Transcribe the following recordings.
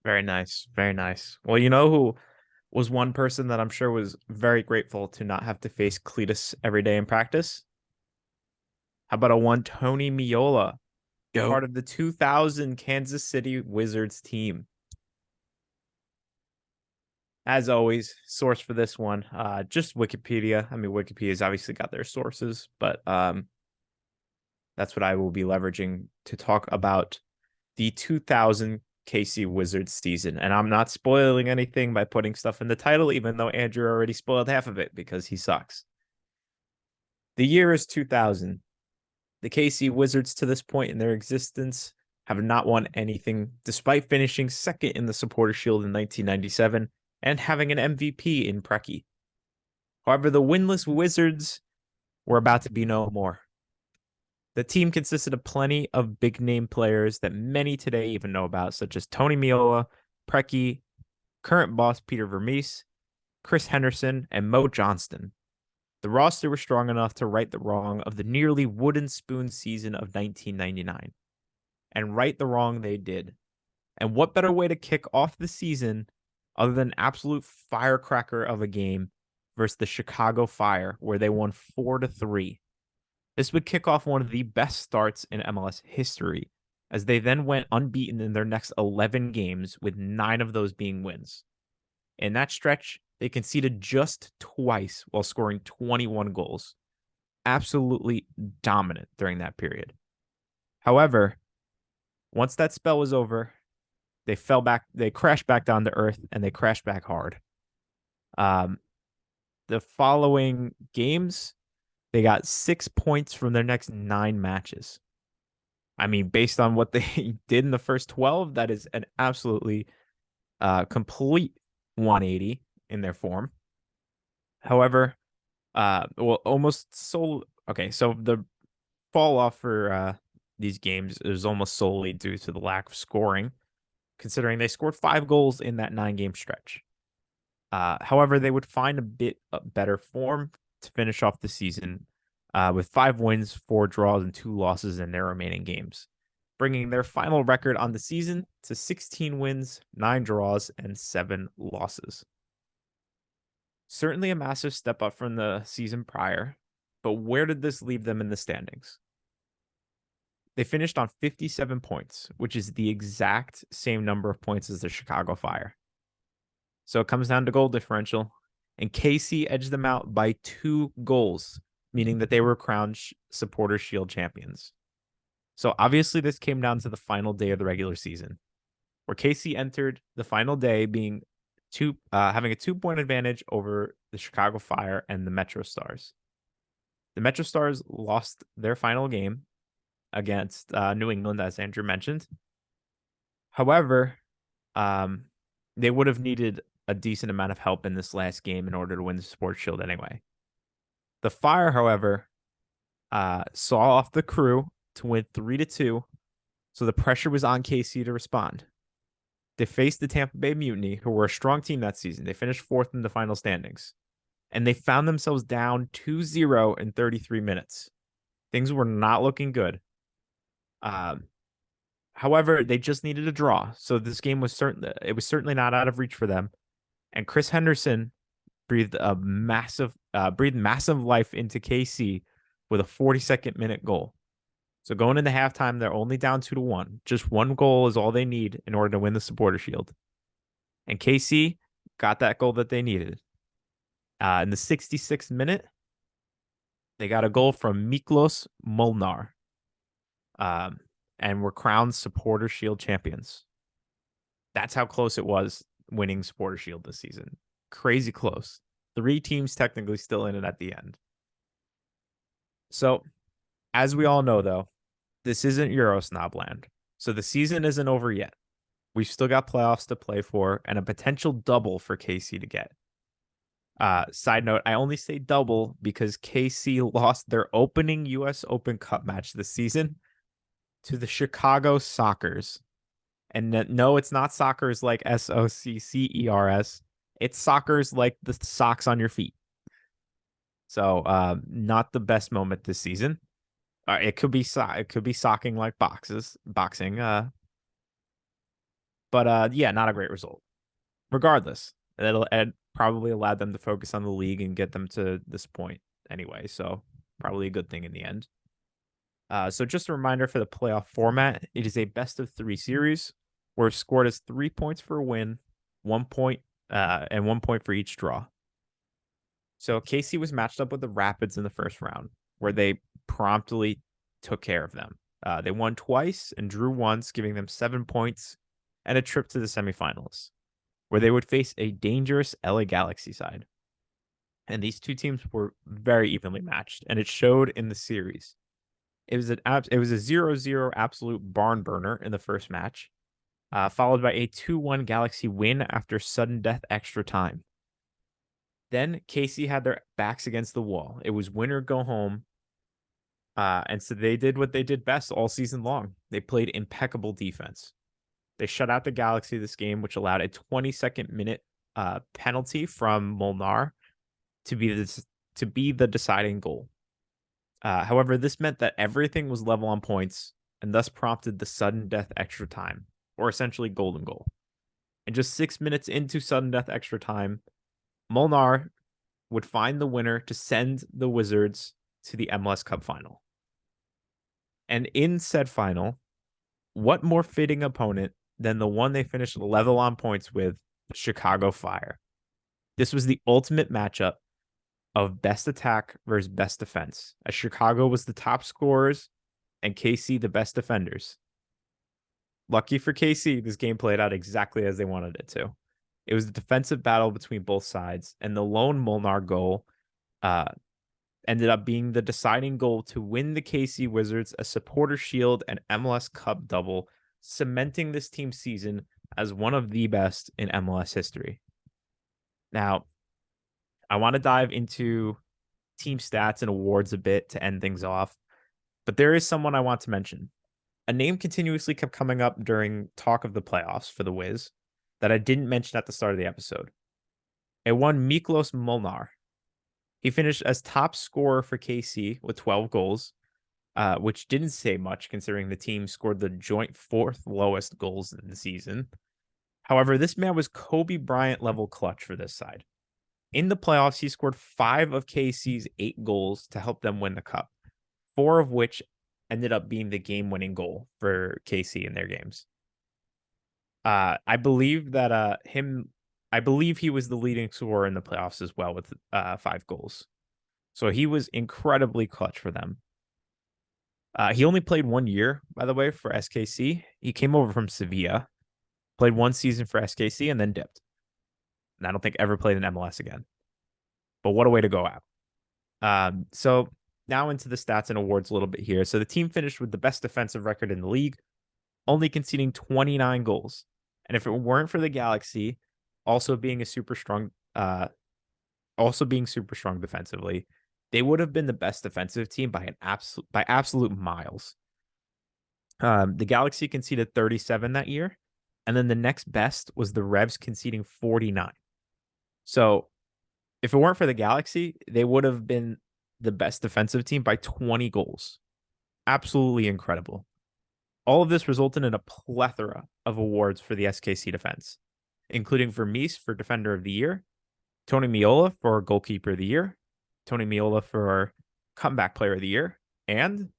Very nice. Very nice. Well, you know who was one person that I'm sure was very grateful to not have to face Cletus every day in practice? How about a one Tony Miola, Yo, part of the 2000 Kansas City Wizards team? As always, source for this one, just Wikipedia. I mean, Wikipedia's obviously got their sources, but that's what I will be leveraging to talk about the 2000 KC Wizards season. And I'm not spoiling anything by putting stuff in the title, even though Andrew already spoiled half of it because he sucks. The year is 2000. The KC Wizards, to this point in their existence, have not won anything, despite finishing second in the Supporter Shield in 1997 and having an MVP in Preki. However, the winless Wizards were about to be no more. The team consisted of plenty of big name players that many today even know about, such as Tony Miola, Preki, current boss Peter Vermees, Chris Henderson, and Mo Johnston. The roster was strong enough to right the wrong of the nearly wooden spoon season of 1999. And right the wrong they did. And what better way to kick off the season other than absolute firecracker of a game versus the Chicago Fire, where they won 4-3. This would kick off one of the best starts in MLS history, as they then went unbeaten in their next 11 games, with 9 of those being wins. In that stretch, they conceded just twice while scoring 21 goals. Absolutely dominant during that period. However, once that spell was over, they fell back, they crashed back down to earth, and they crashed back hard. Um, the following games, they got 6 points from their next 9 matches. I mean, based on what they did in the first 12, that is an absolutely complete 180 in their form. However, well, almost so. Okay, so the fall off for these games is almost solely due to the lack of scoring, considering they scored 5 goals in that 9 game stretch. However, they would find a bit better form to finish off the season with 5 wins, 4 draws, and 2 losses in their remaining games, bringing their final record on the season to 16 wins, 9 draws, and 7 losses. Certainly a massive step up from the season prior, but where did this leave them in the standings? They finished on 57 points, which is the exact same number of points as the Chicago Fire. So it comes down to goal differential, and KC edged them out by 2 goals, meaning that they were crowned Supporter Shield champions. So obviously, this came down to the final day of the regular season, where KC entered the final day being having a 2 point advantage over the Chicago Fire and the Metro Stars. The Metro Stars lost their final game against New England, as Andrew mentioned. However, they would have needed a decent amount of help in this last game in order to win the Sports Shield anyway. The Fire, however, saw off the crew to win 3-2, so the pressure was on KC to respond. They faced the Tampa Bay Mutiny, who were a strong team that season. They finished fourth in the final standings, and they found themselves down 2-0 in 33 minutes. Things were not looking good. However, they just needed a draw, so this game was certainly not out of reach for them. And Chris Henderson breathed massive life into KC with a 42nd minute goal. So going into halftime, they're only down 2-1. Just 1 goal is all they need in order to win the Supporter Shield. And KC got that goal that they needed. In the 66th minute, they got a goal from Miklos Molnar, and were crowned Supporter Shield champions. That's how close it was winning Supporter Shield this season. Crazy close. 3 teams technically still in it at the end. So, as we all know, though, this isn't Euro Snobland. So the season isn't over yet. We've still got playoffs to play for and a potential double for KC to get. Side note, I only say double because KC lost their opening US Open Cup match this season to the Chicago Sockers. And no, it's not Sockers like Soccers. It's Sockers like the socks on your feet. So not the best moment this season. It could be socking like boxing. But yeah, not a great result. Regardless, it probably allowed them to focus on the league and get them to this point anyway. So probably a good thing in the end. So just a reminder for the playoff format, it is a best of 3 series where scored as 3 points for a win, 1 point, and 1 point for each draw. So KC was matched up with the Rapids in the first round, where they promptly took care of them. They won twice and drew once, giving them 7 points and a trip to the semifinals, where they would face a dangerous LA Galaxy side. And these two teams were very evenly matched, and it showed in the series. It was a 0-0 absolute barn burner in the first match, followed by a 2-1 Galaxy win after sudden death extra time. Then KC had their backs against the wall. It was win or go home. And so they did what they did best all season long. They played impeccable defense. They shut out the Galaxy this game, which allowed a 22nd minute penalty from Molnar to be the deciding goal. However, this meant that everything was level on points and thus prompted the sudden death extra time, or essentially golden goal. And just 6 minutes into sudden death extra time, Molnar would find the winner to send the Wizards to the MLS Cup final. And in said final, what more fitting opponent than the one they finished level on points with, Chicago Fire? This was the ultimate matchup of best attack versus best defense, as Chicago was the top scorers and KC the best defenders. Lucky for KC, this game played out exactly as they wanted it to. It was a defensive battle between both sides, and the lone Molnar goal ended up being the deciding goal to win the KC Wizards a supporter shield and MLS Cup double, cementing this team's season as one of the best in MLS history. Now, I want to dive into team stats and awards a bit to end things off, but there is someone I want to mention. A name continuously kept coming up during talk of the playoffs for the Wiz that I didn't mention at the start of the episode. It won Miklos Molnar. He finished as top scorer for KC with 12 goals, which didn't say much considering the team scored the joint 4th lowest goals in the season. However, this man was Kobe Bryant level clutch for this side. In the playoffs, he scored 5 of KC's 8 goals to help them win the cup, 4 of which ended up being the game-winning goal for KC in their games. I believe he was the leading scorer in the playoffs as well with 5 goals. So he was incredibly clutch for them. He only played 1 year, by the way, for SKC. He came over from Sevilla, played 1 season for SKC, and then dipped. And I don't think ever played in MLS again. But what a way to go out. So now into the stats and awards a little bit here. So the team finished with the best defensive record in the league, only conceding 29 goals. And if it weren't for the Galaxy also being super strong defensively, they would have been the best defensive team by absolute miles. The Galaxy conceded 37 that year, and then the next best was the Revs conceding 49. So if it weren't for the Galaxy, they would have been the best defensive team by 20 goals. Absolutely incredible. All of this resulted in a plethora of awards for the SKC defense, including Vermees for Defender of the Year, Tony Meola for Goalkeeper of the Year, Tony Meola for Comeback Player of the Year, and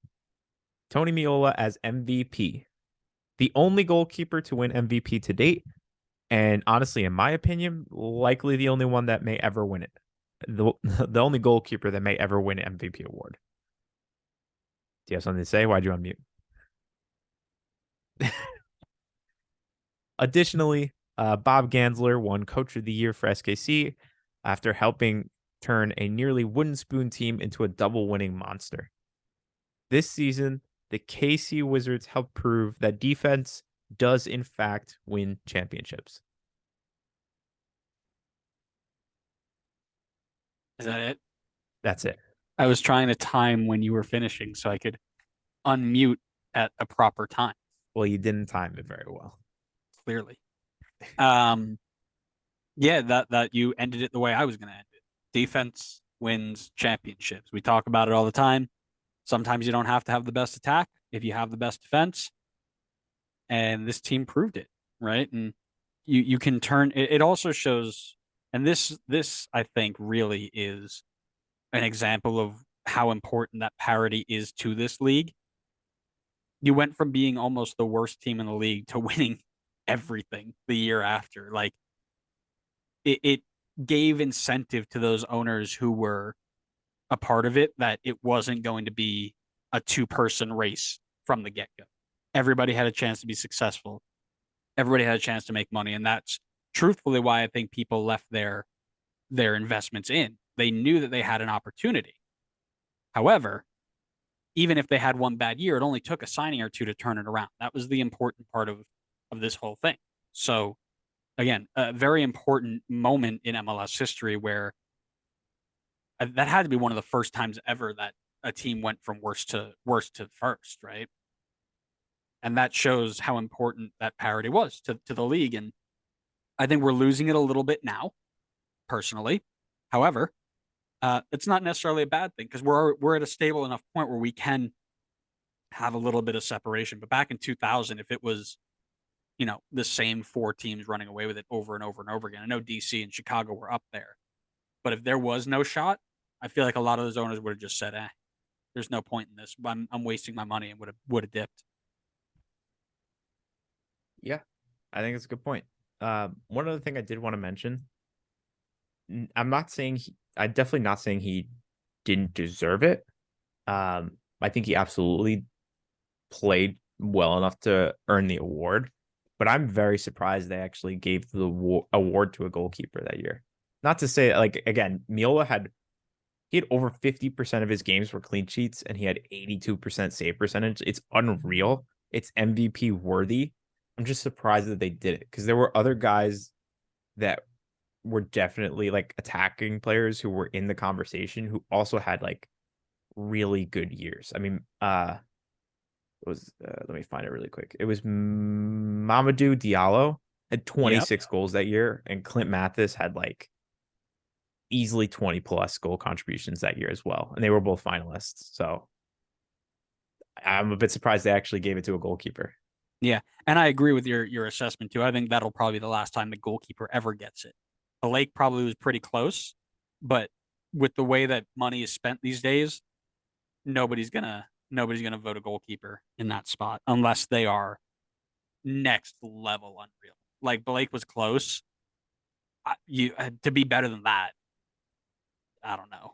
Tony Meola as MVP. The only goalkeeper to win MVP to date, and honestly, in my opinion, likely the only one that may ever win it. The only goalkeeper that may ever win an MVP award. Do you have something to say? Why'd you unmute? Additionally, Bob Gansler won Coach of the Year for SKC after helping turn a nearly wooden spoon team into a double-winning monster. This season, the KC Wizards helped prove that defense does, in fact, win championships. Is that it? That's it. I was trying to time when you were finishing so I could unmute at a proper time. Well, you didn't time it very well. Clearly. Yeah, that you ended it the way I was going to end it. Defense wins championships. We talk about it all the time. Sometimes you don't have to have the best attack if you have the best defense. And this team proved it. right? And you can turn it, it also shows, and this I think really is an example of how important that parity is to this league. You went from being almost the worst team in the league to winning everything the year after. Like it gave incentive to those owners who were a part of it that it wasn't going to be a two-person race from the get-go. Everybody had a chance to be successful. Everybody had a chance to make money, and that's truthfully why I think people left their investments in. They knew that they had an opportunity. However, even if they had one bad year, it only took a signing or two to turn it around. That was the important part of this whole thing. So again, a very important moment in MLS history where that had to be one of the first times ever that a team went from worst to first, right? And that shows how important that parity was to the league. And I think we're losing it a little bit now, personally. However, it's not necessarily a bad thing because we're at a stable enough point where we can have a little bit of separation. But back in 2000, if it was the same four teams running away with it over and over and over again, I know DC and Chicago were up there, but if there was no shot, I feel like a lot of those owners would have just said, there's no point in this. I'm wasting my money and would have dipped. Yeah, I think it's a good point. One other thing I did want to mention, I'm not saying I'm definitely not saying he didn't deserve it. I think he absolutely played well enough to earn the award, but I'm very surprised they actually gave the award to a goalkeeper that year. Not to say, like, again, Miola he had over 50% of his games were clean sheets and he had 82% save percentage. It's unreal. It's MVP worthy. I'm just surprised that they did it because there were other guys that were definitely like attacking players who were in the conversation who also had like really good years. I mean, it was let me find it really quick. It was Mamadou Diallo had Yep. 26 goals that year, and Clint Mathis had like easily 20 plus goal contributions that year as well, and they were both finalists. So I'm a bit surprised they actually gave it to a goalkeeper. Yeah. And I agree with your assessment too. I think that'll probably be the last time the goalkeeper ever gets it. The Lake probably was pretty close, but with the way that money is spent these days, nobody's gonna vote a goalkeeper in that spot unless they are next level unreal. Like Blake was close. You to be better than that, I don't know.